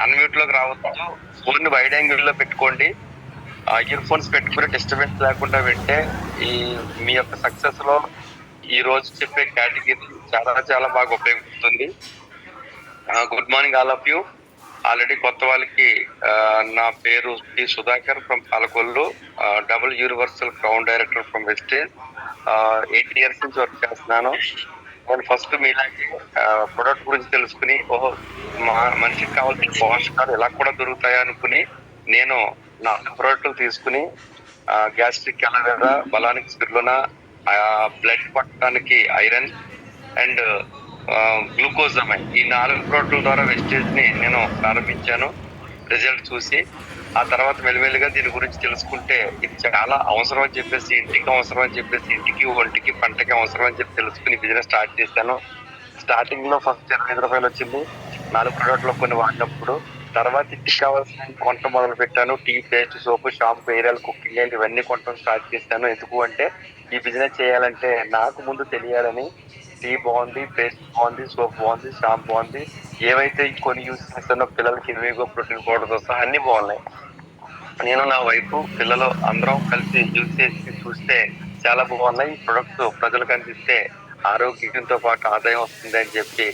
Unmute లోకి రావద్దు. Phone wide angle లో పెట్టుకోండి. ఇయర్ ఫోన్స్ పెట్టుకుని డిస్టర్బెన్స్ లేకుండా వింటే ఈ మీ యొక్క సక్సెస్ లో ఈ రోజు చెప్పే కేటగిరీ చాలా చాలా బాగా ఉపయోగపడుతుంది. Good morning all of you. Already కొత్త వాళ్ళకి నా పేరు P Sudhakar from Palakollu, double universal crown director from Vestige. 8 years నుంచి వర్క్ చేస్తున్నాను. నేను ఫస్ట్ మీలాగే ప్రొడక్ట్ గురించి తెలుసుకుని మనిషికి కావాల్సిన పోషకాలు ఎలా కూడా దొరుకుతాయా అనుకుని నేను 4 ప్రోడక్ట్లు తీసుకుని గ్యాస్ట్రిక్ అలోవెరా, బలానికి స్పిరులినా, బ్లడ్ పట్టడానికి ఐరన్ అండ్ గ్లూకోజమైన్, ఈ 4 ప్రోడక్ట్ల ద్వారా వెస్టేజ్ ని నేను ప్రారంభించాను. రిజల్ట్ చూసి ఆ తర్వాత మెల్లిమెల్లిగా దీని గురించి తెలుసుకుంటే ఇది చాలా అవసరం అని చెప్పేసి, ఇంటికి అవసరం అని చెప్పేసి, ఇంటికి ఒంటికి పంటకి అవసరం అని చెప్పి తెలుసుకుని బిజినెస్ స్టార్ట్ చేశాను. స్టార్టింగ్ లో ఫస్ట్ 25 రూపాయలు వచ్చింది 4 ప్రోడక్ట్లు కొన్ని వాడినప్పుడు. తర్వాత ఇంటికి కావాల్సిన కొంట మొదలు పెట్టాను. టీ, పేస్ట్, సోపు, షాంపూ, ఏరియాలు, కుకింగ్ ఆయిల్ ఇవన్నీ కొనడం స్టార్ట్ చేశాను. ఎందుకు అంటే ఈ బిజినెస్ చేయాలంటే నాకు ముందు తెలియాలని. టీ బాగుంది, పేస్ట్ బాగుంది, సోప్ బాగుంది, షాంపూ బాగుంది, ఏవైతే కొన్ని యూజ్ చేస్తానో పిల్లలకి ఇన్వేగో ప్రోటీన్ పౌడర్ తో సహా అన్ని బాగున్నాయి. నేను, నా వైఫ్, పిల్లలు అందరం కలిసి యూజ్ చేసి చూస్తే చాలా బాగున్నాయి. ప్రొడక్ట్స్ ప్రజలకు అందిస్తే ఆరోగ్యంతో పాటు ఆదాయం వస్తుంది అని చెప్పి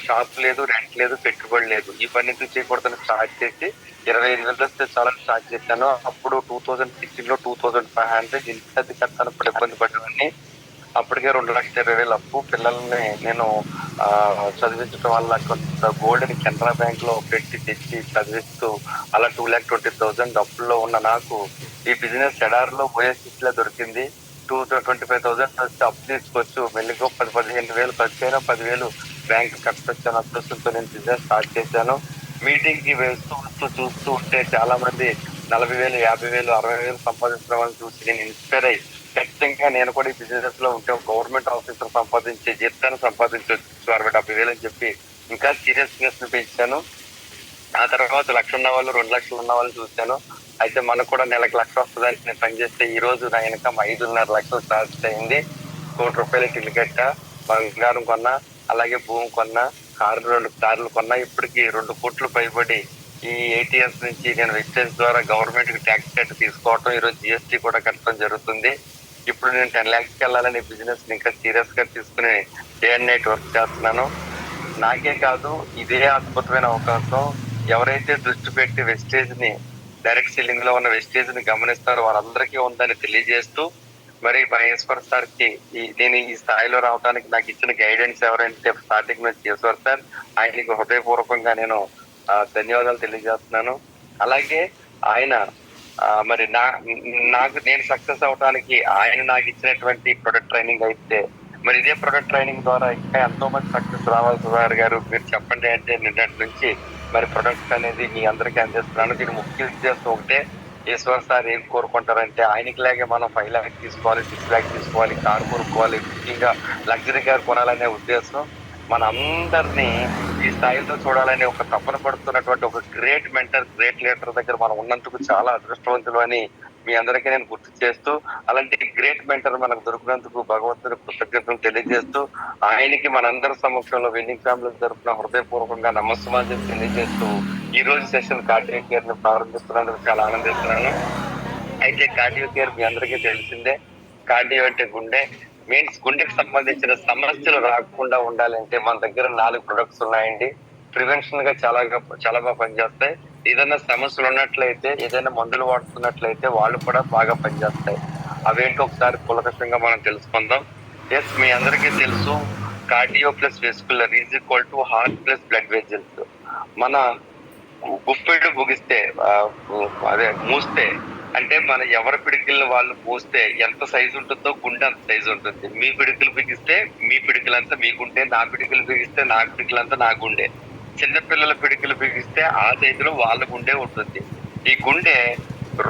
షాప్ లేదు, రెంట్ లేదు, పెట్టుబడి లేదు, ఈ పని ఎందుకు చేయకూడదని స్టార్ట్ చేసి 25 వేలు వస్తే చాలా స్టార్ట్ చేశాను. అప్పుడు 2016 లో 2500 ఇంటి కట్టాను ఇబ్బంది పడ్డాన్ని. అప్పటికే 2,20,000 అప్పు. పిల్లల్ని నేను చదివించడం వల్ల కొంత గోల్డ్ ని కెనరా బ్యాంక్ లో పెట్టి తెచ్చి చదివిస్తూ అలా 2,20,000 అప్పుల్లో ఉన్న నాకు ఈ బిజినెస్ ఎడారిలో పోయే స్థితిలో దొరికింది. 25,000 వస్తే అప్పు తీసుకోవచ్చు. మెల్లిగా 10-15 వేలు ఖర్చు అయినా 10,000 బ్యాంక్ కట్టొచ్చాను. అదృష్టంతో నేను బిజినెస్ స్టార్ట్ చేశాను. మీటింగ్ కి వేస్తూ వస్తూ చూస్తూ ఉంటే చాలా మంది 40,000, 50,000, 60,000 సంపాదించడం వాళ్ళని చూసి నేను ఇన్స్పైర్ అయ్యి ఖచ్చితంగా నేను కూడా ఈ బిజినెస్ లో ఉంటే గవర్నమెంట్ ఆఫీసర్ సంపాదించే జీతాన్ని సంపాదించవచ్చు 60-70,000 అని చెప్పి ఇంకా సీరియస్నెస్ పెంచాను. ఆ తర్వాత 1,00,000 ఉన్న వాళ్ళు, 2 లక్షలు ఉన్న వాళ్ళు చూశాను. అయితే మనకు కూడా నెలకు 1,00,000 వస్తుందని నేను పనిచేస్తే ఈ రోజు నా ఇన్కమ్ 5.5 లక్షలు స్టార్ట్ అయింది. 1,00,000 రూపాయలకి ఇల్లు కట్టా, బంగారం కొన్నా, అలాగే భూమి కొన్నా, 2 కార్లు కొన్నా. ఇప్పటికి 2 కోట్లు పైబడి ఈ 8 years నుంచి నేను వెస్టేజ్ ద్వారా గవర్నమెంట్ కి ట్యాక్స్ కట్టి తీసుకోవటం, ఈరోజు జిఎస్టీ కూడా కట్టడం జరుగుతుంది. ఇప్పుడు నేను 10 lakhs వెళ్ళాలని బిజినెస్ ఇంకా సీరియస్ గా తీసుకుని డే అండ్ నైట్ వర్క్ చేస్తున్నాను. నాకే కాదు, ఇదే అద్భుతమైన అవకాశం. ఎవరైతే దృష్టి పెట్టి వెస్టేజ్ ని, డైరెక్ట్ సెల్లింగ్ లో ఉన్న వెస్టేజ్ ని గమనిస్తారో వారందరికీ ఉందని తెలియజేస్తూ, మరి మహేశ్వర్ సార్ కి నేను ఈ స్థాయిలో రావడానికి నాకు ఇచ్చిన గైడెన్స్ ఎవరైతే స్టార్టింగ్ నుంచి చేశారు సార్, ఆయనకి హృదయపూర్వకంగా నేను ధన్యవాదాలు తెలియజేస్తున్నాను. అలాగే ఆయన మరి నాకు నేను సక్సెస్ అవడానికి ఆయన నాకు ఇచ్చినటువంటి ప్రొడక్ట్ ట్రైనింగ్ అయితే, మరి ఇదే ప్రొడక్ట్ ట్రైనింగ్ ద్వారా ఇంకా ఎంతో మంది సక్సెస్ రావాలి. సుధాకర్ గారు మీరు చెప్పండి అంటే నిన్నటి నుంచి మరి ప్రొడక్ట్ అనేది మీ అందరికీ అందిస్తున్నాను. దీని ముఖ్య ఉద్దేశం ఒకటే, ఈశ్వర్ సార్ ఏం కోరుకుంటారంటే ఆయనకి లాగే మనం 5 lakhs తీసుకోవాలి, 6 lakhs తీసుకోవాలి, కారు కొనుక్కోవాలి, ముఖ్యంగా లగ్జరీ కారు కొనాలనే ఉద్దేశం. మన అందరినీ ఈ స్థాయిలో చూడాలని ఒక తపన పడుతున్నటువంటి ఒక గ్రేట్ మెంటర్, గ్రేట్ లీడర్ దగ్గర మనం ఉన్నందుకు చాలా అదృష్టవంతులు అని మీ అందరికీ నేను గుర్తు చేస్తూ, అలాంటి గ్రేట్ మెంటర్ మనకు దొరికినందుకు భగవంతుని కృతజ్ఞతలు తెలియజేస్తూ, ఆయనకి మనందరి సమక్షంలో విన్నింగ్ ఫ్యామిలీ తరఫున హృదయపూర్వకంగా నమస్కారం తెలియజేస్తూ ఈ రోజు సెషన్ కార్డియో కేర్ ని ప్రారంభిస్తున్నందుకు చాలా ఆనందిస్తున్నాను. అయితే కార్డియో కేర్ మీ అందరికీ తెలిసిందే. కార్డియో అంటే గుండె, మీన్స్ గుండెకి సంబంధించిన సమస్యలు రాకుండా ఉండాలంటే మన దగ్గర 4 ప్రొడక్ట్స్ ఉన్నాయండి. ప్రివెన్షన్ గా చాలా బాగా పనిచేస్తాయి. ఏదైనా సమస్యలు ఉన్నట్లయితే, ఏదైనా మందులు వాడుతున్నట్లయితే వాళ్ళు కూడా బాగా పనిచేస్తాయి. అవేంటో ఒకసారి కులకషంగా మనం తెలుసుకుందాం. ఎస్, మీ అందరికీ తెలుసు, cardio plus vascular is equal to heart plus blood vessels. మన గుప్పెడు ముగిస్తే అదే మూస్తే, అంటే మన ఎవరి పిడికిల్ని వాళ్ళు మూస్తే ఎంత సైజు ఉంటుందో గుండె అంత సైజు ఉంటుంది. మీ పిడికిలు బిగిస్తే మీ పిడికిలంతా మీ గుండె, నా పిడికిలు బిగిస్తే నా పిడికిలంతా నా గుండె. చిన్నపిల్లల పిడికిలు బిగిస్తే ఆ సైజులో వాళ్ళ గుండె ఉంటుంది. ఈ గుండె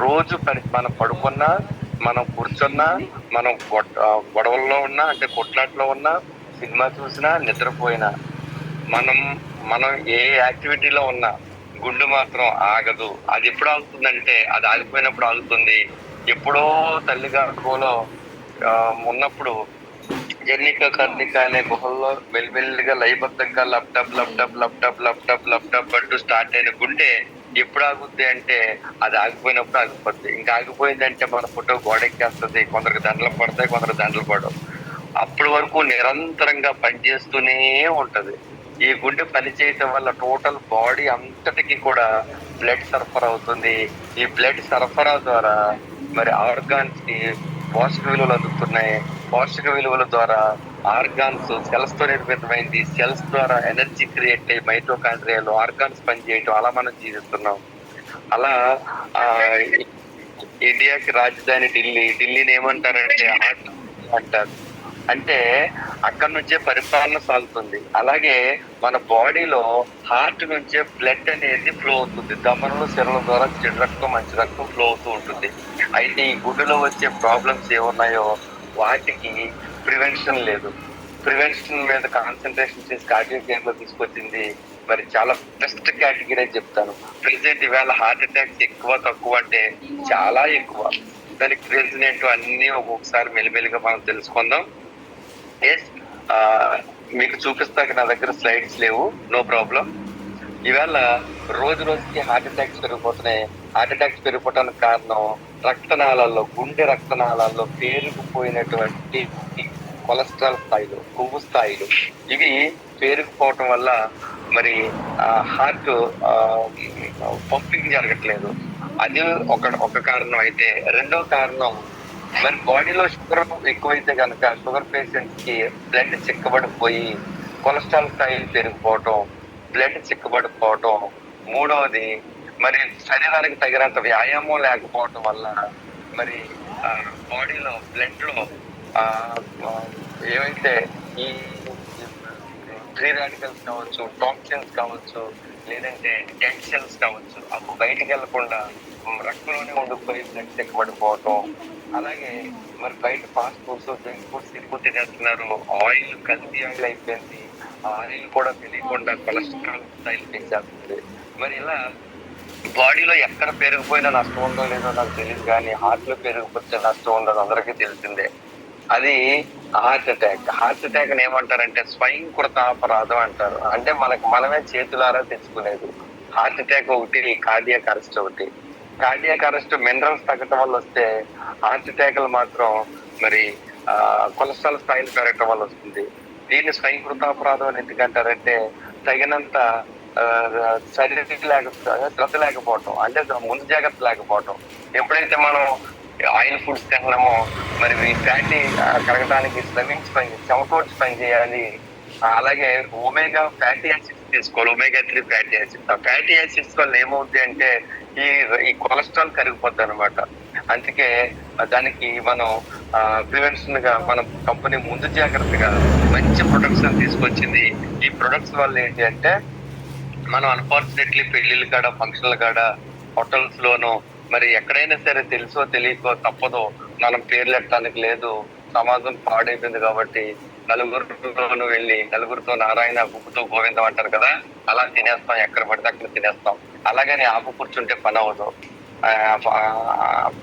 రోజు మనం పడుకున్నా, మనం కూర్చున్నా, మనం గొడవల్లో ఉన్నా, అంటే కొట్లాట్లో ఉన్నా, సినిమా చూసినా, నిద్రపోయినా, మనం మనం ఏ యాక్టివిటీలో ఉన్నా గుండె మాత్రం ఆగదు. అది ఎప్పుడు ఆగుతుందంటే అది ఆగిపోయినప్పుడు ఆగుతుంది. ఎప్పుడో తల్లి గర్భంలో ఉన్నప్పుడు జర్నికా కర్ణిక అనే గుహల్లో మెల్లిమెల్లిగా లయబద్ధంగా లప్టప్ అంటూ స్టార్ట్ అయిన గుండె ఎప్పుడు ఆగుద్ది అంటే అది ఆగిపోయినప్పుడు ఆగిపోద్ది. ఇంకా ఆగిపోయిందంటే మన ఫోటో గోడెక్కేస్తుంది. కొందరికి దండలు పడతాయి, కొందరికి దండలు పడవు. అప్పటి వరకు నిరంతరంగా పనిచేస్తూనే ఉంటది. ఈ గుండె పని చేయటం వల్ల టోటల్ బాడీ అంతటికి కూడా బ్లడ్ సరఫరా అవుతుంది. ఈ బ్లడ్ సరఫరా ద్వారా మరి ఆర్గాన్స్ కి పోషక విలువలు అందుతున్నాయి. పోషక విలువల ద్వారా ఆర్గాన్స్ సెల్స్ తో నిర్మితమైంది. సెల్స్ ద్వారా ఎనర్జీ క్రియేట్ అయ్యి మైటోకాండ్రియాలో ఆర్గాన్స్ పనిచేయటం అలా మనం జీవిస్తున్నాం. అలా ఆ ఇండియాకి రాజధాని ఢిల్లీ. ఢిల్లీని ఏమంటారంటే హార్ట్ అంటారు. అంటే అక్కడ నుంచే పరిపాలన సాగుతుంది. అలాగే మన బాడీలో హార్ట్ నుంచే బ్లడ్ అనేది ఫ్లో అవుతుంది. దమనలు సిరల ద్వారా చెడు రక్తం మంచి రక్తం ఫ్లో అవుతూ ఉంటుంది. అయితే ఈ గుండెలో వచ్చే ప్రాబ్లమ్స్ ఏమున్నాయో వాటికి ప్రివెన్షన్ లేదు. ప్రివెన్షన్ మీద కాన్సన్ట్రేషన్ చేసి కార్డియాక్ కేర్ లో తీసుకొచ్చింది మరి చాలా బెస్ట్ కేటగిరీ అని చెప్తాను. ప్రెసెంట్ ఈవేళ హార్ట్ అటాక్స్ ఎక్కువ తక్కువ అంటే చాలా ఎక్కువ. దానికి రీజన్ ఏంటో అన్ని ఒక్కొక్కసారి మెల్లిమెల్లిగా మనం తెలుసుకుందాం. ఎస్, మీకు చూపిస్తాక నా దగ్గర స్లైడ్స్ లేవు, నో ప్రాబ్లం. ఈవేళ రోజు రోజుకి హార్ట్ అటాక్స్ పెరిగిపోతున్నాయి. హార్ట్ అటాక్స్ పెరిగిపోవడానికి కారణం రక్తనాళాల్లో, గుండె రక్తనాళాల్లో పేరుకుపోయినటువంటి కొలెస్ట్రాల్ స్థాయిలు, కొవ్వు స్థాయిలు ఇవి పేరుకుపోవటం వల్ల మరి హార్ట్ పంపింగ్ జరగట్లేదు. అది ఒక కారణం. అయితే రెండో కారణం మరి బాడీలో షుగర్ ఎక్కువైతే కనుక షుగర్ పేషెంట్స్ కి బ్లడ్ చిక్కబడిపోయి కొలెస్ట్రాల్ స్థాయిలు పెరిగిపోవటం, బ్లడ్ చిక్కబడిపోవటం. మూడవది మరి శరీరానికి తగినంత వ్యాయామం లేకపోవటం వల్ల మరి బాడీలో బ్లడ్ లో ఏవైతే ఈ ఫ్రీ రాడికల్స్ కావచ్చు, టాక్సిన్స్ కావచ్చు, లేదంటే డెడ్ సెల్స్ కావచ్చు, అప్పుడు బయటికి వెళ్లకుండా రక్తంలోనే ఉండిపోయి బ్లడ్ చెక్కబడిపోవటం. అలాగే మరి బయట ఫాస్ట్ ఫుడ్స్, జంక్ ఫుడ్స్ ఎక్కువ తినేస్తున్నారు. ఆయిల్ కల్తీ ఆయిల్ అయిపోయింది. ఆయిల్ కూడా తెలియకుండా కొలెస్ట్రాల్ స్థాయిలు పెంచేస్తుంది. మరి ఇలా బాడీలో ఎక్కడ పెరిగిపోయినా నష్టం ఉందో లేదో నాకు తెలియదు, కానీ హార్ట్ లో పెరిగిపోతే నష్టం ఉండదు అందరికీ తెలిసిందే. అది హార్ట్ అటాక్. హార్ట్ అటాక్ అని ఏమంటారంటే స్వయంకృతాపరాధం అంటారు. అంటే మనమే చేతులారా తెచ్చుకునేది. హార్ట్ అటాక్ ఒకటి, కార్డియాక్ అరెస్ట్ ఒకటి. కార్డియాక్ అరెస్ట్ మినరల్స్ తగ్గటం వల్ల వస్తే, హార్ట్ అటాక్లు మాత్రం మరి కొలెస్ట్రాల్ స్థాయిలు పెరగటం వల్ల వస్తుంది. దీన్ని స్వయంకృతాపరాధం అని ఎందుకంటారంటే తగినంత శ్రద్ధ లేకపోవటం, అంటే ముందు జాగ్రత్త లేకపోవటం. ఎప్పుడైతే మనం ఆయిల్ ఫుడ్స్ తిన్నామో మరి ఫ్యాటీ కరగడానికి స్లమింగ్స్ పని, చెమటోడ్స్ పని చేయాలి. అలాగే ఒమేగా ఫ్యాటీ యాసిడ్స్ తీసుకోవాలి, ఒమేగా 3 ఫ్యాటీ యాసిడ్స్. ఆ ఫ్యాటీ యాసిడ్స్ వల్ల ఏమవుతుంది అంటే ఈ కొలెస్ట్రాల్ కరిగిపోద్ది అనమాట. అందుకే దానికి మనం ప్రివెన్షన్ గా మన కంపెనీ ముందు జాగ్రత్తగా మంచి ప్రొడక్ట్స్ తీసుకొచ్చింది. ఈ ప్రొడక్ట్స్ వల్ల ఏంటి అంటే మనం అన్ఫార్చునేట్లీ పెళ్లిళ్ళ కాడ, ఫంక్షన్ల కాడ, హోటల్స్ లోనో మరి ఎక్కడైనా సరే తెలుసో తెలియకో తప్పదో మనం పేర్లు ఎట్టడానికి లేదు. సమాజం పాడైపోయింది కాబట్టి నలుగురిలోనూ వెళ్ళి నలుగురితో నారాయణ, గుప్పుతో గోవిందం అంటారు కదా, అలా తినేస్తాం. ఎక్కడ పడితే అక్కడ తినేస్తాం. అలాగని ఆపు కూర్చుంటే పని అవ్వదు.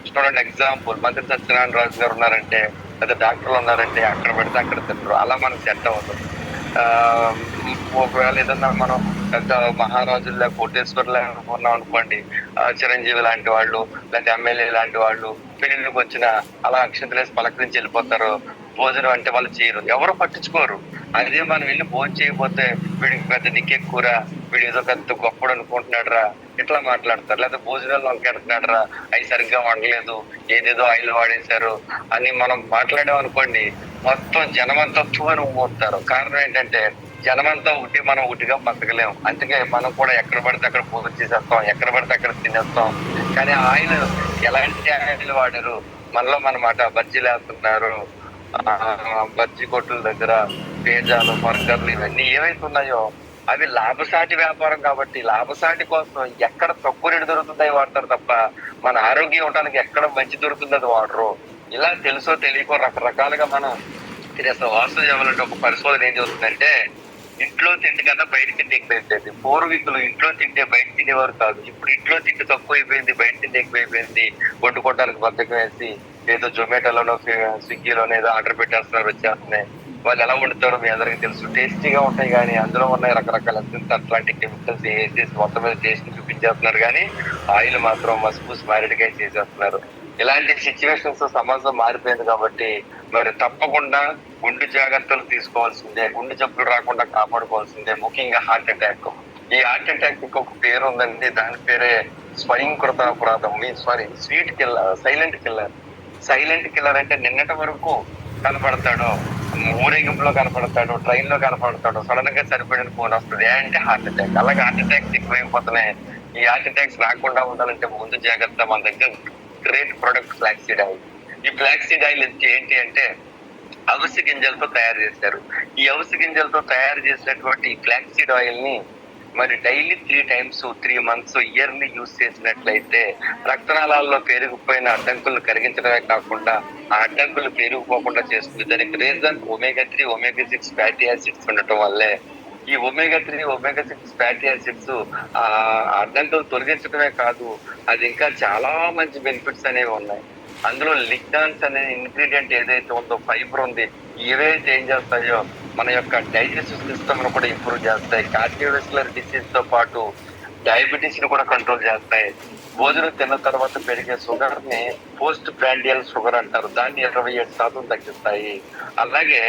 చూడండి, ఎగ్జాంపుల్ మంత్రి సత్యనారాయణ రాజు గారు ఉన్నారంటే, లేదా డాక్టర్లు ఉన్నారంటే అక్కడ పడితే అక్కడ తినరు. అలా మనకు సెట్ అవ్వదు. ఒకవేళ ఏదన్నా మనం పెద్ద మహారాజుల్లో కోటేశ్వర్లు ఉన్నాం అనుకోండి, చిరంజీవి లాంటి వాళ్ళు లేకపోతే ఎమ్మెల్యే లాంటి వాళ్ళు పెళ్లికి వచ్చిన అలా అక్షంతలేసి పలకరించి వెళ్ళిపోతారు. భోజనం అంటే వాళ్ళు చేయరు, ఎవరు పట్టించుకోరు. అదే మనం వెళ్ళి భోజనం చేయకపోతే వీడికి పెద్ద దిక్కెక్కురా, వీడు ఏదో పెద్ద గొప్పడు అనుకుంటున్నాడు రా, ఇట్లా మాట్లాడతారు. లేదా భోజనాలు వంకెడుతున్నాడు రా, అవి సరిగ్గా వండలేదు, ఏదేదో ఆయిల్ వాడేశారు అని మనం మాట్లాడాం అనుకోండి, మొత్తం జనమంతా అని ఊపుతారు. కారణం ఏంటంటే జనమంతా ఒకటి, మనం ఒకటిగా బతకలేము. అందుకే మనం కూడా ఎక్కడ పడితే అక్కడ భోజనం చేసేస్తాం, ఎక్కడ పడితే అక్కడ తినేస్తాం. కానీ ఆయిల్ ఎలాంటి ఆయిల్ వాడారు మనలో మాట బజ్జీలు వేస్తున్నారు. బజ్జీ కొట్టుల దగ్గర పిజ్జాలు, బర్గర్లు ఇవన్నీ ఏవైతే ఉన్నాయో అవి లాభసాటి వ్యాపారం కాబట్టి లాభసాటి కోసం ఎక్కడ తక్కువ రేటు దొరుకుతుందో వాడతారు తప్ప మన ఆరోగ్యం ఉండడానికి ఎక్కడ మంచి దొరుకుతుందో అది వాడరు. ఇలా తెలుసో తెలియకో రకరకాలుగా మనం తినేస్తాం. వాస్తవం చెప్పాలంటే ఒక పరిశోధన ఏం చెబుతుందంటే ఇంట్లో తిండి కన్నా బయట తిండి ఎక్కువైపోయింది. పూర్వీకులు ఇంట్లో తింటే బయట తినేవారు కాదు. ఇప్పుడు ఇంట్లో తిండి తక్కువ అయిపోయింది, బయట తిండి ఎక్కువైపోయింది. వండుకోవడానికి బద్దకం వేసి ఏదో జొమాటోలోనో స్విగ్గీలోనో ఏదో ఆర్డర్ పెట్టేస్తున్నారు, వచ్చేస్తున్నాయి. వాళ్ళు ఎలా వండుతారో మీ అందరికీ తెలుసు. టేస్టీగా ఉంటాయి కానీ అందులో ఉన్న రకరకాల అట్లాంటి కెమికల్స్ వేసేసి మొత్తం మీద టేస్ట్ చూపించేస్తున్నారు కానీ ఆయిల్ మాత్రం మసిపూసి మారేడుకాయ చేసేస్తున్నారు. ఇలాంటి సిచ్యువేషన్స్ సమాజం మారిపోయింది కాబట్టి మరి తప్పకుండా గుండె జాగ్రత్తలు తీసుకోవాల్సిందే, గుండె జబ్బులు రాకుండా కాపాడుకోవాల్సిందే. ముఖ్యంగా హార్ట్ అటాక్. ఈ హార్ట్ అటాక్ ఇంకొక పేరు ఉందండి, దాని పేరే స్వయంకృత అపరాధం. Sorry, sweet killer, silent killer. Silent killer అంటే నిన్నటి వరకు కనపడతాడు, ఊరేగింపులో కనపడతాడు, ట్రైన్ లో కనపడతాడు, సడన్ గా చనిపోయిన ఫోన్ వస్తుంది అంటే హార్ట్ అటాక్. అలాగే హార్ట్ అటాక్స్ ఎక్కువైపోతున్నాయి. ఈ హార్ట్ అటాక్స్ రాకుండా ఉండాలంటే ముందు జాగ్రత్త మన దగ్గర గ్రేట్ ప్రొడక్ట్ ఫ్లాక్సీడ్ ఆయిల్. ఈ ఫ్లాక్సీడ్ ఆయిల్ ఏంటి అంటే అవిసె గింజలతో తయారు చేశారు. ఈ అవిసె గింజలతో తయారు చేసినటువంటి ఈ ఫ్లాక్సీడ్ ఆయిల్ ని మరి daily 3 times 3 months yearly use చేసినట్లయితే రక్తనాళాల్లో పేరుకుపోయిన అడ్డంకులను కరిగించడమే కాకుండా ఆ అడ్డంకులు పేరుకుపోకుండా చేస్తుంది. దానికి reason omega-3, omega-6 fatty acids ఉండటం వల్లే. ఈ omega-3, omega-6 ఫ్యాటీ యాసిడ్స్ ఆ అడ్డంకులు తొలగించడమే కాదు, అది ఇంకా చాలా మంచి బెనిఫిట్స్ అనేవి ఉన్నాయి. అందులో లిగ్నాన్స్ అనే ఇంగ్రీడియంట్ ఏదైతే ఉందో, ఫైబర్ ఉంది, ఏవైతే ఏం చేస్తాయో మన యొక్క డైజెస్టివ్ సిస్టమ్ ను కూడా ఇంప్రూవ్ చేస్తాయి. కార్డియోవాస్కులర్ డిసీజ్ తో పాటు డయాబెటీస్ ని కూడా కంట్రోల్ చేస్తాయి. భోజనం తిన్న తర్వాత పెరిగే షుగర్ ని పోస్ట్ బ్రాండియల్ షుగర్ అంటారు, దాన్ని 27% తగ్గిస్తాయి. అలాగే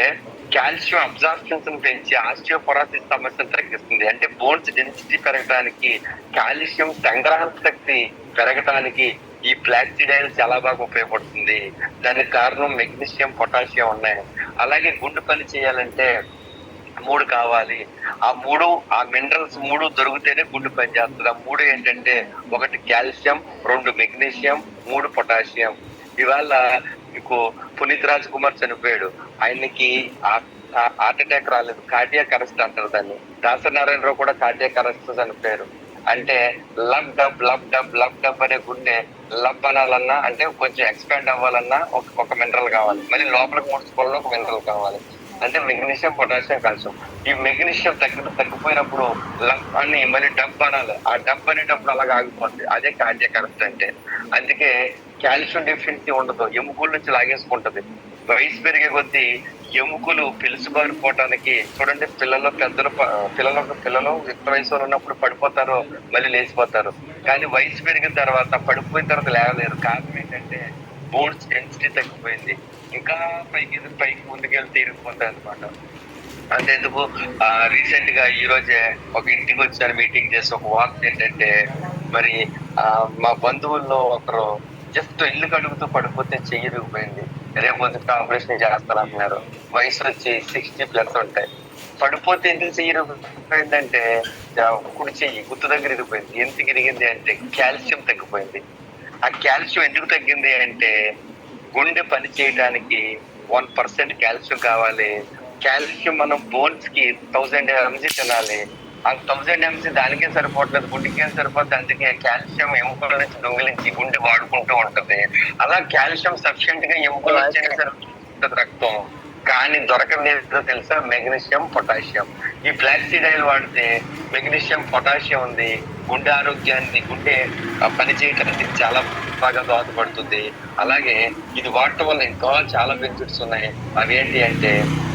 కాల్షియం అబ్జార్ప్షన్స్ పెంచి ఆస్టియోపొరాసిస్ సమస్యను తగ్గిస్తుంది. అంటే బోన్స్ డెన్సిటీ పెరగడానికి, కాల్షియం సంగ్రహణ శక్తి పెరగడానికి ఈ ఫ్లాక్సీడ్ ఆయిల్ చాలా బాగా ఉపయోగపడుతుంది. దానికి కారణం మెగ్నీషియం, పొటాషియం ఉన్నాయి. అలాగే గుండె పని చేయాలంటే 3 కావాలి. ఆ మినరల్స్ 3 దొరికితేనే గుండె పని చేస్తుంది. ఆ 3 ఏంటంటే 1 కాల్షియం, 2 మెగ్నీషియం, 3 పొటాషియం. ఇవాళ మీకు పునీత్ రాజ్ కుమార్ చనిపోయాడు, ఆయనకి హార్ట్ అటాక్ రాలేదు, కార్డియాక్ అరెస్ట్ అంటారు దాన్ని. దాసనారాయణరావు కూడా కార్డియాక్ అరెస్ట్ చనిపోయారు. అంటే lub dub lub dub lub dub అనే గుండె లబ్ అనాలన్నా అంటే కొంచెం ఎక్స్పాండ్ అవ్వాలన్నా ఒక మినరల్ కావాలి, మళ్ళీ లోపలికి ముడుచుకోవాలన్నా ఒక మినరల్ కావాలి. అంటే మెగ్నీషియం, పొటాషియం, కాల్షియం. ఈ మెగ్నీషియం తగ్గిపోయినప్పుడు లబ్ అని మళ్ళీ డబ్ అనాలి. ఆ డబ్ అనేటప్పుడు అలాగే ఆగిపోతుంది. అదే కార్డియాక్ అరెస్ట్ అంటే. అందుకే కాల్షియం డెఫిషియన్సీ ఉండదు, ఎముకల నుంచి లాగేసుకుంటది. వయసు పెరిగే కొద్దీ ఎముకలు పిలుసుబారిపోవటానికి చూడండి, పిల్లలు యుక్త వయసులో ఉన్నప్పుడు పడిపోతారు, మళ్ళీ లేచిపోతారు. కానీ వయసు పెరిగిన తర్వాత పడిపోయిన తర్వాత లేవలేరు. కారణం ఏంటంటే బోన్స్ డెన్సిటీ తగ్గిపోయింది. ఇంకా పైకి ముందుకెళ్తే ఇరిగిపోతాయి అనమాట. అంతేందుకు రీసెంట్ గా ఈ రోజే ఒక ఇంటికి వచ్చాను, మీటింగ్ చేసి ఒక వార్త ఏంటంటే మరి మా బంధువుల్లో ఒకరు జస్ట్ ఇల్లు కడుగుతూ పడిపోతే చెయ్యి ఇరిగిపోయింది. రేపు ఆపరేషన్ చేస్తారంటున్నారు. వయసు వచ్చి 60+ ఉంటాయి. పడిపోతే ఎందుకు చెయ్యి ఇరిగిపోయిందంటే కుడి చెయ్యి గుర్తు దగ్గర ఇరిగిపోయింది. ఎందుకు ఇరిగింది అంటే కాల్షియం తగ్గిపోయింది. ఆ కాల్షియం ఎందుకు తగ్గింది అంటే గుండె పని చేయడానికి 1% కాల్షియం కావాలి. కాల్షియం మనం బోన్స్ కి 1000 mg తినాలి. ఆ 1000 mg దానికే సరిపోవట్లేదు, గుండెకేం సరిపోతుంది. అందుకే కాల్షియం ఎముకల నుంచి దొంగిలించి గుండె వాడుకుంటూ ఉంటది. అలా కాల్షియం సఫిషియెంట్ గా ఎముకలు వచ్చేది సరిపోతుంది రక్తం. కానీ దొరకలేదు తెలుసా, మెగ్నీషియం, పొటాషియం. ఈ ఫ్లాక్సీడ్ ఆయిల్ వాడితే మెగ్నీషియం, పొటాషియం ఉంది, గుండె ఆరోగ్యాన్ని, గుండె పని చేయడానికి చాలా బాగా దోహదపడుతుంది. అలాగే ఇది వాడటం వల్ల ఇంకా చాలా బెనిఫిట్స్ ఉన్నాయి. అవి ఏంటి అంటే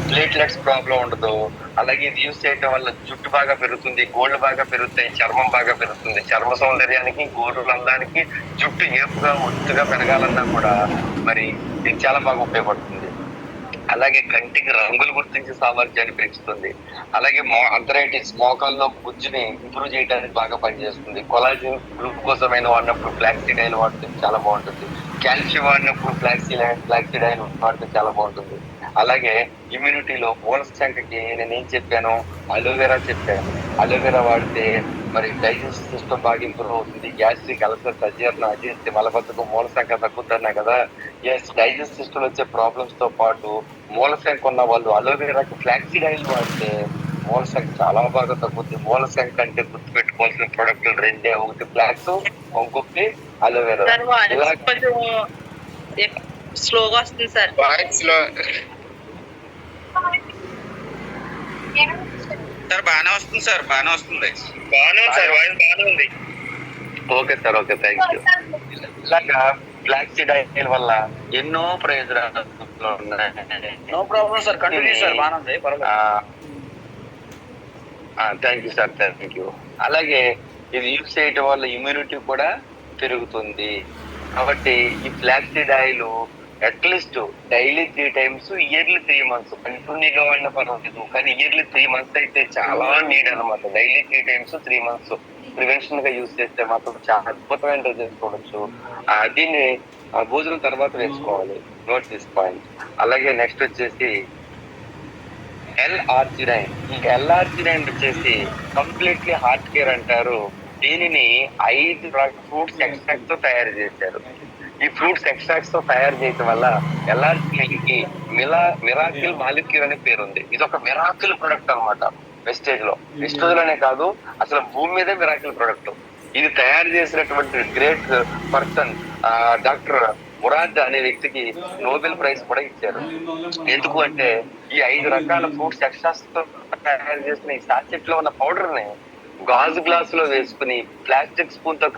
ప్లేట్లెట్స్ ప్రాబ్లం ఉండదు. అలాగే ఇది యూజ్ చేయడం వల్ల జుట్టు బాగా పెరుగుతుంది, గోళ్ళు బాగా పెరుగుతాయి, చర్మం బాగా పెరుగుతుంది. చర్మ సౌందర్యానికి, గోళ్ళు అందానికి, జుట్టు ఏపుగా ఒత్తుగా పెరగాలన్నా కూడా మరి ఇది చాలా బాగా ఉపయోగపడుతుంది. అలాగే కంటికి రంగులు గుర్తించే సామర్థ్యాన్ని పెంచుతుంది. అలాగే ఆర్థరైటిస్, మోకాల్లో గుజ్జుని ఇంప్రూవ్ చేయడానికి బాగా పనిచేస్తుంది. కొలాజిన్, గ్లూకోజమైన వాడినప్పుడు ఫ్లాక్సీడ్ ఆయిల్ వాడితే చాలా బాగుంటుంది. కాల్షియం వాడినప్పుడు ఫ్లాక్సీడ్ ఆయిల్ వాడితే చాలా బాగుంటుంది. అలాగే ఇమ్యూనిటీలో మూలశంకకి నేను ఏం చెప్పాను, అలోవెరా చెప్పాను. అలోవెరా వాడితే మరి డైజెస్టివ్ సిస్టమ్ బాగా ఇంప్రూవ్ అవుతుంది. గ్యాస్ట్రిక్, అల్సర్, అజీర్ణం, అజీర్తి, మలబద్ధకం, మూలశంక తగ్గుతున్నాయి కదా. డైజెస్టివ్ సిస్టమ్ వచ్చే ప్రాబ్లమ్స్ తో పాటు మూలశంక ఉన్న వాళ్ళు అలోవెరాకి ఫ్లాక్సీడ్ ఆయిల్ వాడితే మూలశంక చాలా బాగా తగ్గుతుంది. మూలశంక అంటే గుర్తు పెట్టుకోవాల్సిన ప్రొడక్ట్లు 2, ఒకటి ఫ్లాక్స్, ఇంకొకటి అలోవెరా. స్లోగా వస్తుంది సార్, బాగానే వస్తుంది సార్, బాగానే వస్తుంది. Okay sir, okay, thank you. ఇలాగా ఫ్లాక్సీడ్ ఆయిల్ వల్ల ఎన్నో ప్రయోజనాలు ఉన్నాయి. No problem sir, continue sir, బాగానే ఉంది, పర్వాలేదు. Thank you sir, thank you. అలాగే ఇది యూజ్ చేయటం వల్ల ఇమ్యూనిటీ కూడా పెరుగుతుంది. కాబట్టి ఈ flaxseed oil at least daily 3 times, yearly 3 months కంటిన్యూగా వాడిన పర్వాలేదు, కానీ ఇయర్లీ 3 months అయితే చాలా నీడ్ అనమాట. డైలీ 3 times 3 months ప్రివెన్షన్ గా యూజ్ చేస్తే మాత్రం చాలా అద్భుతమైన రిజల్ట్స్ చూడొచ్చు. దీన్ని భోజనం తర్వాత వేసుకోవాలి, నోట్ దిస్ పాయింట్. అలాగే నెక్స్ట్ వచ్చేసి L-arginine. ఈ L-arginine వచ్చేసి కంప్లీట్లీ హార్ట్ కేర్ అంటారు. దీనిని 5 ఫ్రూట్స్ ఎక్స్ట్రాక్ట్స్ తో తయారు చేశారు. ఈ ఫ్రూట్స్ ఎక్స్ట్రాక్ట్స్ తో తయారు చేయడం వల్ల L-arginine కి మిరాకిల్ మాలిక్యూల్ అనే పేరు ఉంది. ఇది ఒక మిరాకిల్ ప్రొడక్ట్ అనమాట. వెస్టేజ్ లోనే కాదు, అసలు భూమి మీదే మిరాకిల్ ప్రొడక్ట్. ఇది తయారు చేసినటువంటి గ్రేట్ పర్సన్ డాక్టర్ మురాద్ అనే వ్యక్తికి నోబెల్ ప్రైజ్ కూడా ఇచ్చారు. ఎందుకు అంటే ఈ 5 రకాల ఫ్రూట్స్ ఎక్స్ట్రాక్ట్స్ తో తయారు చేసిన ఈ సాచెట్ లో ఉన్న పౌడర్ ని గాజు గ్లాసులో వేసుకుని ప్లాస్టిక్ స్పూన్ తో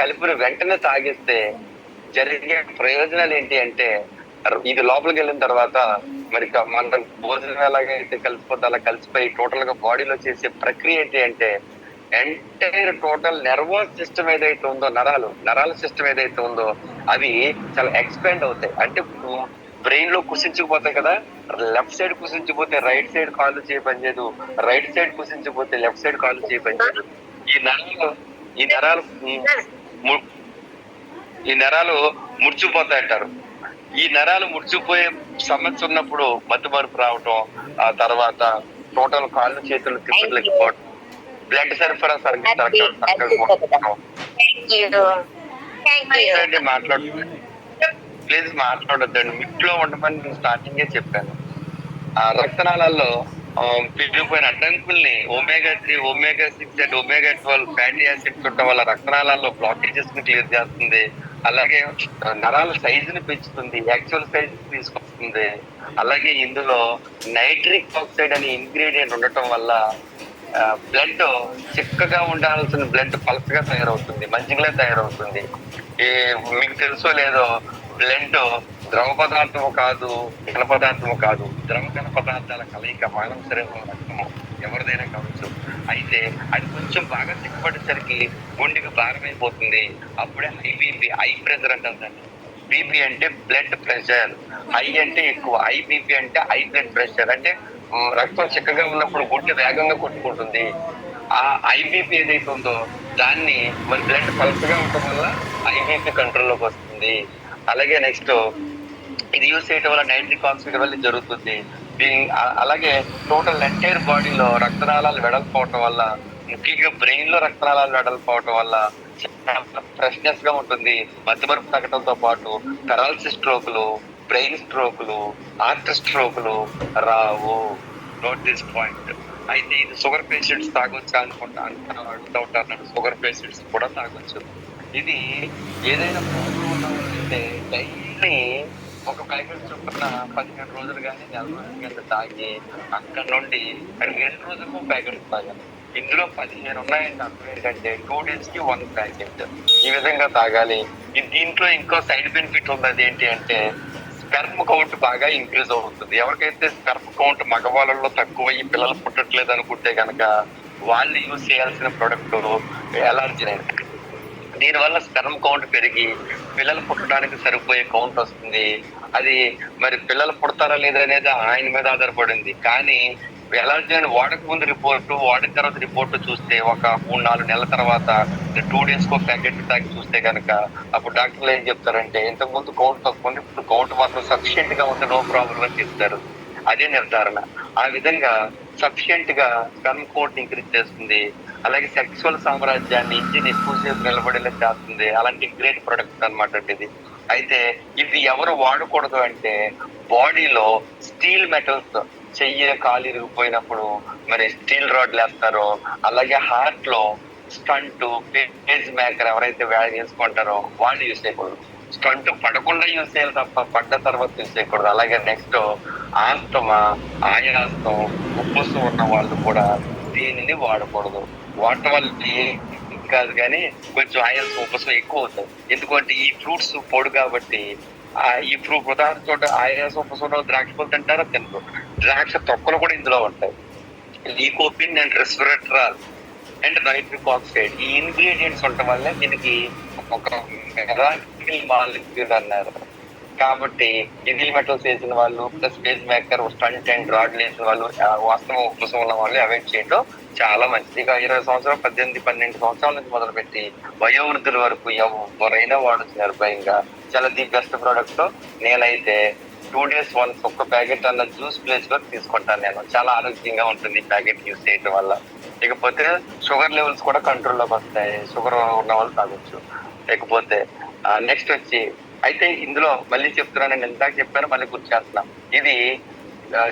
కలిపిన వెంటనే తాగేస్తే జరిగే ప్రయోజనాలు ఏంటి అంటే, ఇది లోపలికి వెళ్ళిన తర్వాత మరి మన భోజనం ఎలాగైతే కలిసిపోతే అలా కలిసిపోయి టోటల్ గా బాడీలో చేసే ప్రక్రియ ఏంటి అంటే, ఎంటైర్ టోటల్ నర్వస్ సిస్టమ్ ఏదైతే ఉందో, నరాల సిస్టమ్ ఏదైతే ఉందో అవి చాలా ఎక్స్పాండ్ అవుతాయి. అంటే బ్రెయిన్ లో కుసించుకుపోతాయి కదా, లెఫ్ట్ సైడ్ కుసించిపోతే రైట్ సైడ్ కాళ్ళు చేయ పనిచేయదు, రైట్ సైడ్ కుసించిపోతే లెఫ్ట్ సైడ్ కాళ్ళు చేయ పనిచేయదు. ఈ నరాలు ముడిచిపోతాయి అంటారు. ఈ నరాలు ముడిచిపోయే సమస్య ఉన్నప్పుడు మతిమరుపు రావటం, ఆ తర్వాత టోటల్ కాళ్ళు చేతులు తిప్పలేకపోవడం, బ్లడ్ సరఫరా ప్లీజ్ మాట్లాడొద్దండి, మిట్లో ఉండమని నేను స్టార్టింగే చెప్పాను. ఆ రక్తనాళాల్లో పెరిగిపోయిన అడ్డంకుల్ని omega-3, omega-6 and omega-12 fatty acids ఉండటం వల్ల రక్తనాళాల్లో బ్లాకేజెస్ ని క్లియర్ చేస్తుంది. అలాగే నరాల సైజుని పెంచుతుంది, యాక్చువల్ సైజ్ తీసుకొస్తుంది. అలాగే ఇందులో నైట్రిక్ ఆక్సైడ్ అనే ఇంగ్రీడియంట్ ఉండటం వల్ల బ్లడ్ చిక్కగా ఉండాల్సిన బ్లడ్ పల్చగా తయారవుతుంది, మంచిగా తయారవుతుంది. మీకు తెలుసో లేదో, బ్లడ్ ద్రవ పదార్థము కాదు, ఘన పదార్థము కాదు, ద్రవ ఘన పదార్థాల కలయిక మానవ శరీరంలో రక్తము ఎవరిదైనా కావచ్చు. అయితే అది కొంచెం బాగా చిక్కబడేసరికి గుండెకి భారమైపోతుంది. అప్పుడే హై ప్రెషర్ అంటారు దాన్ని. బీపీ అంటే బ్లడ్ ప్రెషర్, హై అంటే ఎక్కువ, బీపీ అంటే హై బ్లడ్ ప్రెషర్. అంటే రక్తం చిక్కగా ఉన్నప్పుడు గుండె వేగంగా కొట్టుకుంటుంది. ఆ ఐబీపీ ఏదైతే ఉందో దాన్ని మన బ్లడ్ పల్స్గా ఉండటం వల్ల ఐబీపీ కంట్రోల్లోకి వస్తుంది. అలాగే నెక్స్ట్ ఇది యూజ్ చేయడం వల్ల నైట్రిక్ ఆక్సైడ్ వల్ల జరుగుతుంది. అలాగే టోటల్ ఎంటైర్ బాడీలో రక్తనాళాలు వెడల్పోవటం వల్ల, ముఖ్యంగా బ్రెయిన్ లో రక్తనాళాలు వెడల్పోవటం వల్ల ఫ్రెష్నెస్ గా ఉంటుంది. మతిమరుపు తగ్గడంతో పాటు పెరాలసిస్ స్ట్రోకులు, బ్రెయిన్ స్ట్రోకులు, హార్ట్ స్ట్రోకులు రావు. Note this point. అయితే ఇది షుగర్ పేషెంట్స్ తాగొచ్చా అడుగుతూ ఉంటారు. షుగర్ పేషెంట్స్ కూడా తాగొచ్చు. ఇది ఏదైనా ప్రాబ్లం ఉన్నవాళ్ళైతే డైలీ ఒక ప్యాకెట్ చొప్పున 15 రోజులు కానీ 4 రోజులు కానీ తాగి అక్కడ నుండి 2 రోజులకు ప్యాకెట్ తాగాలి. ఇందులో 15 ఉన్నాయంటే అర్థం ఏంటంటే 2 days కి 1 ప్యాకెట్ ఈ విధంగా తాగాలి. దీంట్లో ఇంకో సైడ్ బెనిఫిట్ ఉంది. అది ఏంటి అంటే స్పెర్మ్ కౌంట్ బాగా ఇంక్రీజ్ అవుతుంది. ఎవరికైతే స్పెర్మ్ కౌంట్ మగవాళ్ళలో తక్కువ, ఈ పిల్లలు పుట్టట్లేదు అనుకుంటే కనుక వాళ్ళు యూజ్ చేయాల్సిన ప్రొడక్ట్ L-arginine. దీనివల్ల స్పెర్మ్ కౌంట్ పెరిగి పిల్లలు పుట్టడానికి సరిపోయే కౌంట్ వస్తుంది. అది మరి పిల్లలు పుడతారా లేదా అనేది ఆయన మీద ఆధారపడింది. కానీ L-arginine వాడక ముందు రిపోర్టు, వాడిన తర్వాత రిపోర్టు చూస్తే ఒక 3-4 నెలల తర్వాత 2 days కో ప్యాకెట్ తాగి చూస్తే కనుక అప్పుడు డాక్టర్లు ఏం చెప్తారంటే, ఇంతకు ముందు కౌంట్ తక్కువ ఉంది, ఇప్పుడు కౌంట్ మాత్రం సఫిషియెంట్ గా ఉంటే నో ప్రాబ్లం అని చెప్తారు. అదే నిర్ధారణ. ఆ విధంగా సఫిషియెంట్ గా స్పెర్మ్ కౌంట్ ఇంక్రీజ్ చేస్తుంది. అలాగే సెక్సువల్ సామ్రాజ్యాన్ని ఇంజిన్ ఎక్కువసేపు నిలబడేలా చేస్తుంది. అలాంటి గ్రేట్ ప్రొడక్ట్ అనమాట ఇది. అయితే ఇది ఎవరు వాడకూడదు అంటే, బాడీలో స్టీల్ మెటల్స్, చెయ్యి కాలు ఇరిగిపోయినప్పుడు మరి స్టీల్ రాడ్లు వేస్తారో, అలాగే హార్ట్ లో స్టంట్, పేజ్ మేకర్ ఎవరైతే వేసుకుంటారో వాళ్ళు యూజ్ చేయకూడదు. స్టంట్ పడకుండా యూజ్ చేయాలి తప్ప పడ్డ తర్వాత యూజ్ చేయకూడదు. అలాగే నెక్స్ట్ ఆస్తమా, ఆయాసం, ఉప్పుసు ఉన్న వాళ్ళు కూడా దీనిని వాడకూడదు. వాటి వల్ల కాదు కానీ కొంచెం ఆయాసం ఉపశమనం ఎక్కువ అవుతుంది. ఎందుకంటే ఈ ఫ్రూట్స్ పొడి కాబట్టి ఈ ఫ్రూట్ ఉదాహరణ చోట ఆయాసం ఉపశమనం ద్రాక్ష పళ్ళు తింటారా? తినరు. ద్రాక్ష తొక్కలు కూడా ఇందులో ఉంటాయి. Lycopene and resveratrol and nitric oxide ఈ ఇంగ్రీడియంట్స్ ఉండటం వల్ల దీనికి ఒక మెరాకిల్ మాలిక్యూల్ అన్నారు. కాబట్టి ఇదిల్ మెటల్స్ వేసిన వాళ్ళు plus pacemaker stent and రాడ్లు వేసిన వాళ్ళు వాస్తవం ఉపసం ఉన్న వాళ్ళు అవాయిడ్ చేయడం చాలా మంచిది. ఇక 20 సంవత్సరాలు 18-12 సంవత్సరాల నుంచి మొదలుపెట్టి వయోవృద్ధుల వరకు ఎవరైనా వాడచ్చు నిర్భయంగా. చాలా ది బెస్ట్ ప్రోడక్ట్. నేనైతే 2 days వన్స్ ఒక్క ప్యాకెట్ అన్న జ్యూస్ ప్లేస్ లో తీసుకుంటాను. నేను చాలా ఆరోగ్యంగా ఉంటుంది ఈ ప్యాకెట్ యూజ్ చేయడం వల్ల. ఇకపోతే షుగర్ లెవెల్స్ కూడా కంట్రోల్లోకి వస్తాయి. షుగర్ ఉన్న వాళ్ళు తాగొచ్చు. లేకపోతే నెక్స్ట్ వచ్చి అయితే ఇందులో మళ్ళీ చెప్తున్నాను, నేను ఇందాక చెప్పాను మళ్ళీ గుర్తు చేస్తున్నాం, ఇది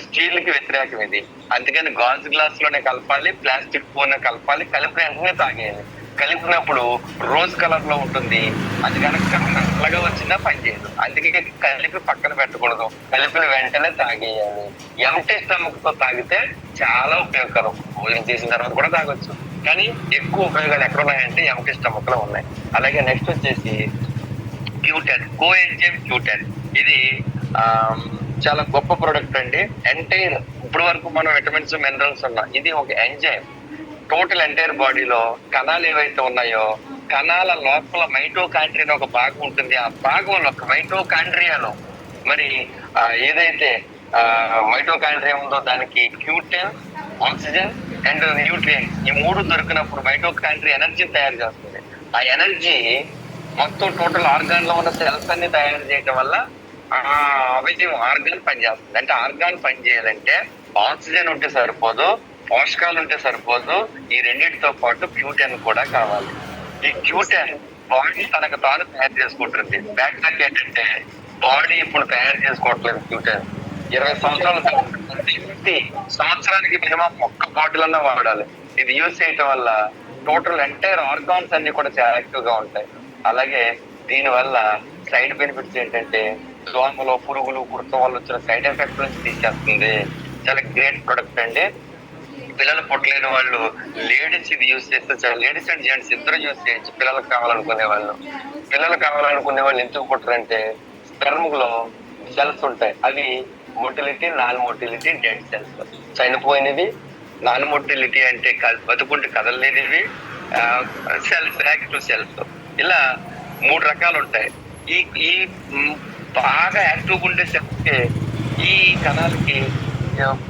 స్టీల్ కి వ్యతిరేకం. ఇది అందుకని గాజు గ్లాస్ లోనే కలపాలి, ప్లాస్టిక్ పూనే కలపాలి, కలిపి వెంటనే తాగేయాలి. కలిపినప్పుడు రోజ్ కలర్ లో ఉంటుంది. అది కనుక నల్లగా వచ్చినా పనిచేయదు. అందుకే కలిపి పక్కన పెట్టకూడదు, కలిపిన వెంటనే తాగేయాలి. ఎంటీ స్టమక్ తో తాగితే చాలా ఉపయోగకరం. భోజనం చేసిన తర్వాత కూడా తాగొచ్చు, కానీ ఎక్కువ ఉపయోగాలు ఎక్కడ ఉన్నాయంటే ఎంటీ స్టమక్ లో ఉన్నాయి. అలాగే నెక్స్ట్ వచ్చేసి Q10 కోఎంజైమ్ Q10. ఇది చాలా గొప్ప ప్రొడక్ట్ అండి. ఎంటైర్ ఇప్పుడు వరకు మనం విటమిన్స్ మినరల్స్ ఉన్నాం, ఇది ఒక ఎంజైమ్. టోటల్ ఎంటైర్ బాడీలో కణాలు ఏవైతే ఉన్నాయో కణాల లోపల మైటోకాండ్రియా ఒక భాగం ఉంటుంది. ఆ భాగంలో మైటోకాండ్రియాలో మరి ఏదైతే మైటోకాండ్రియా ఉందో దానికి Q10, ఆక్సిజన్ అండ్ న్యూట్రియంట్స్ ఈ 3 దొరికినప్పుడు మైటోకాండ్రియా ఎనర్జీ తయారు చేస్తుంది. ఆ ఎనర్జీ మొత్తం టోటల్ ఆర్గాన్ లో ఉన్న సెల్స్ అన్ని తయారు చేయడం వల్ల అవయవం ఆర్గాన్ పనిచేస్తుంది. అంటే ఆర్గాన్ పనిచేయాలంటే ఆక్సిజన్ ఉంటే సరిపోదు, పోషకాలు ఉంటే సరిపోదు, ఈ రెండింటితో పాటు Q10 కూడా కావాలి. ఈ Q10 బాడీ తనకు తాను తయారు చేసుకుంటుంది. బ్యాక్లాక్ ఏంటంటే బాడీ ఇప్పుడు తయారు చేసుకోవట్లేదు. Q10 20 సంవత్సరాల సంవత్సరానికి మినిమం ఒక్క బాటిల్ అన్నా వాడాలి. ఇది యూజ్ చేయటం వల్ల టోటల్ ఎంటైర్ ఆర్గాన్స్ అన్ని కూడా చాలా యాక్టివ్ గా ఉంటాయి. అలాగే దీని వల్ల సైడ్ బెనిఫిట్స్ ఏంటంటే దోమలు, పురుగులు, కుర్తం వల్ల వచ్చిన సైడ్ ఎఫెక్ట్ నుంచి తీసేస్తుంది. చాలా గ్రేట్ ప్రొడక్ట్ అండి. పిల్లలు పుట్టలేని వాళ్ళు లేడీస్ ఇది యూజ్ చేస్తే చాలా, లేడీస్ అండ్ జెంట్స్ ఇద్దరు యూజ్ చేయొచ్చు. పిల్లలకు కావాలనుకునే వాళ్ళు ఎందుకు పుట్టరంటే స్పెర్మ్ లో సెల్స్ ఉంటాయి. అవి motility, non motility, dead cells. చనిపోయినవి నాన్ మోటిలిటీ అంటే బతుకుంటే కదలలేనివి సెల్స్, యాక్టివ్ సెల్స్. ఇలా 3 రకాలు ఉంటాయి. ఈ బాగా యాక్టివ్ ఉండే సెల్స్ ఈ కణాలకి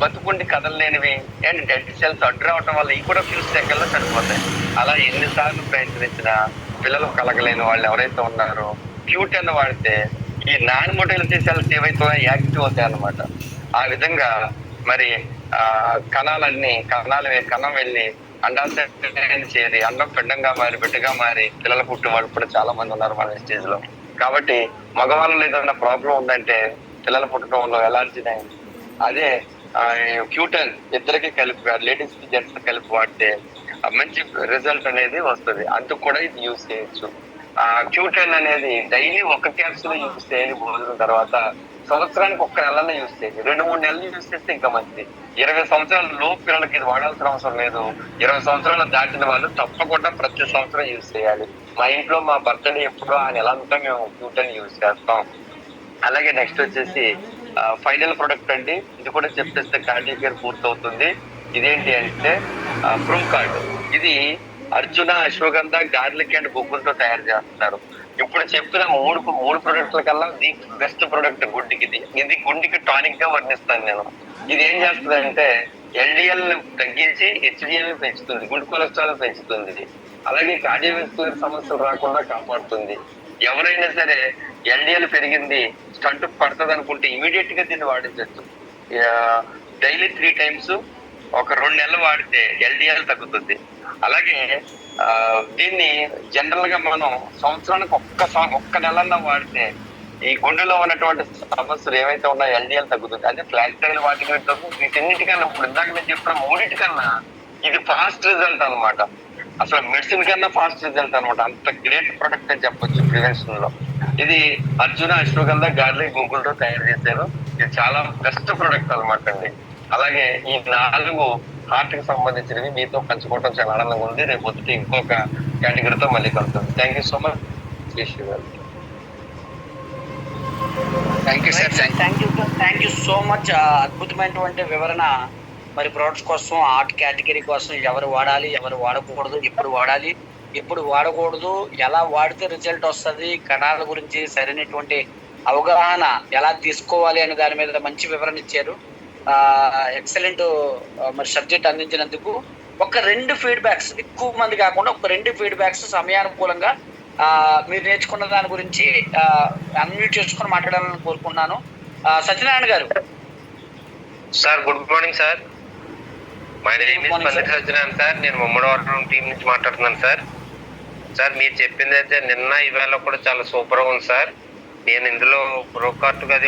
బతుకుండి కదలలేనివి అండ్ డెడ్ సెల్స్ అడ్డు రావటం వల్ల ఇవి కూడా ఫ్యూ సెకండ్లో చనిపోతాయి. అలా ఎన్నిసార్లు ప్రయత్నించినా పిల్లలు కలగలేని వాళ్ళు ఎవరైతే ఉన్నారో Q10 వాడితే ఈ నాన్ మోటిలిటీ సెల్స్ ఏవైతే యాక్టివ్ అవుతాయి అన్నమాట. ఆ విధంగా మరి కణం వెళ్ళి అండాశయాన్ని చేరి అండం పిండంగా మారి బిడ్డగా మారి పిల్లల పుట్టిన వాళ్ళు కూడా చాలా మంది ఉన్నారు మన స్టేజ్ లో. కాబట్టి మగవాళ్ళలో ఏదైనా ప్రాబ్లం ఉందంటే పిల్లలు పుట్టడంలో ఎలర్జీ అయింది, అదే Q10 ఇద్దరికి కలిపి లేడీస్ కి జెంట్స్ కలిపి వాడితే మంచి రిజల్ట్ అనేది వస్తుంది. అందుకు కూడా ఇది యూజ్ చేయొచ్చు. Q10 అనేది డైలీ ఒక క్యాప్సూల్ యూజ్ చేయాలి. భోజనం తర్వాత సంవత్సరానికి 1 నెలనే యూజ్ చేయాలి. 2-3 నెలలు యూజ్ చేస్తే ఇంకా మంచిది. 20 సంవత్సరాల లోపు పిల్లలకి ఇది వాడాల్సిన అవసరం లేదు. 20 సంవత్సరాలు దాటిన వాళ్ళు తప్పకుండా ప్రతి సంవత్సరం యూజ్ చేయాలి. మా ఇంట్లో మా బర్త్డే ఎప్పుడో ఆ నెల అంతా మేము Q10 యూజ్ చేస్తాం. అలాగే నెక్స్ట్ వచ్చేసి ఫైనల్ ప్రొడక్ట్ అండి. ఇది కూడా చెప్పేస్తే కార్డియక్ కేర్ పూర్తవుతుంది. ఇదేంటి అంటే ప్రూమ్ కార్డ్. ఇది అర్జున, అశ్వగంధ, గార్లిక్ అండ్ బొగ్గులతో తయారు చేస్తున్నారు. ఇప్పుడు చెప్పిన మూడు ప్రొడక్ట్ల కల్లా ది బెస్ట్ ప్రొడక్ట్ గుండెకి. ఇది గుండెకి టానిక్ గా వర్ణిస్తాను నేను. ఇది ఏం చేస్తుంది అంటే LDL తగ్గించి HDL పెంచుతుంది, గుడ్ కొలెస్ట్రాల్ పెంచుతుంది. అలాగే కార్డియోవాస్కులర్ సమస్యలు రాకుండా కాపాడుతుంది. ఎవరైనా సరే LDL పెరిగింది, స్టంట్ పడుతుంది అనుకుంటే ఇమీడియట్ గా దీన్ని వాడించచ్చు. డైలీ 3 times ఒక 2 నెలలు వాడితే LDL తగ్గుతుంది. అలాగే దీన్ని జనరల్ గా మనం సంవత్సరానికి ఒక్క నెలన్నా వాడితే ఈ గుండెలో ఉన్నటువంటి సమస్యలు ఏవైతే ఉన్నాయో LDL తగ్గుతుంది. అదే ఫ్లాక్టైల్ వాటికి వీటన్నిటికన్నా ఇప్పుడు ఇందాక నేను చెప్పిన 3 ఇది ఫాస్ట్ రిజల్ట్ అనమాట. అసలు మెడిసిన్ కన్నా ఫాస్ట్ రిజల్ట్ అనమాట. అంత గ్రేట్ ప్రొడక్ట్ అని చెప్పొచ్చు ప్రివెన్షన్ లో. ఇది అర్జున, అశ్వగంధ, గార్లిక్, బొగ్గులతో తయారు చేశారు. ఇది చాలా బెస్ట్ ప్రొడక్ట్ అనమాట అండి. అలాగే ఈ 4 హార్ట్ కి సంబంధించినవి మీతో పంచుకోవడం చాలా ఆనందంగా ఉంది. రేపు పొద్దుట ఇంకొక కేటగిరీతో మళ్ళీ కలుగుతుంది. Thank you so much. Thank you sir. Thank you so much. అద్భుతమైనటువంటి వివరణ. మరి ప్రొడక్ట్స్ కోసం, ఆర్ట్ కేటగిరీ కోసం ఎవరు వాడాలి, ఎవరు వాడకూడదు, ఎప్పుడు వాడకూడదు, ఎలా వాడితే రిజల్ట్ వస్తుంది, కణాల గురించి సరైనటువంటి అవగాహన ఎలా తీసుకోవాలి అనే దాని మీద మంచి వివరణ ఇచ్చారు. ఎక్సలెంట్ మరి సబ్జెక్ట్ అందించినందుకు. ఒక 2 ఫీడ్బ్యాక్స్, ఎక్కువ మంది కాకుండా ఒక 2 ఫీడ్బ్యాక్స్ సమయానుకూలంగా మీరు నేర్చుకున్న దాని గురించి అన్మ్యూట్ చేసుకొని మాట్లాడాలని కోరుకున్నాను. సత్యనారాయణ గారు. Sir good morning sir. My name is పల్లె సత్యనారాయణ సార్. నేను ముమ్మడివరం టీం నుంచి మాట్లాడుతున్నాను సార్. సార్ మీరు చెప్పింది అయితే నిన్న ఇవాళ కూడా చాలా సూపర్గా ఉంది సార్. నేను ఇందులో ప్రోకార్ట్ అది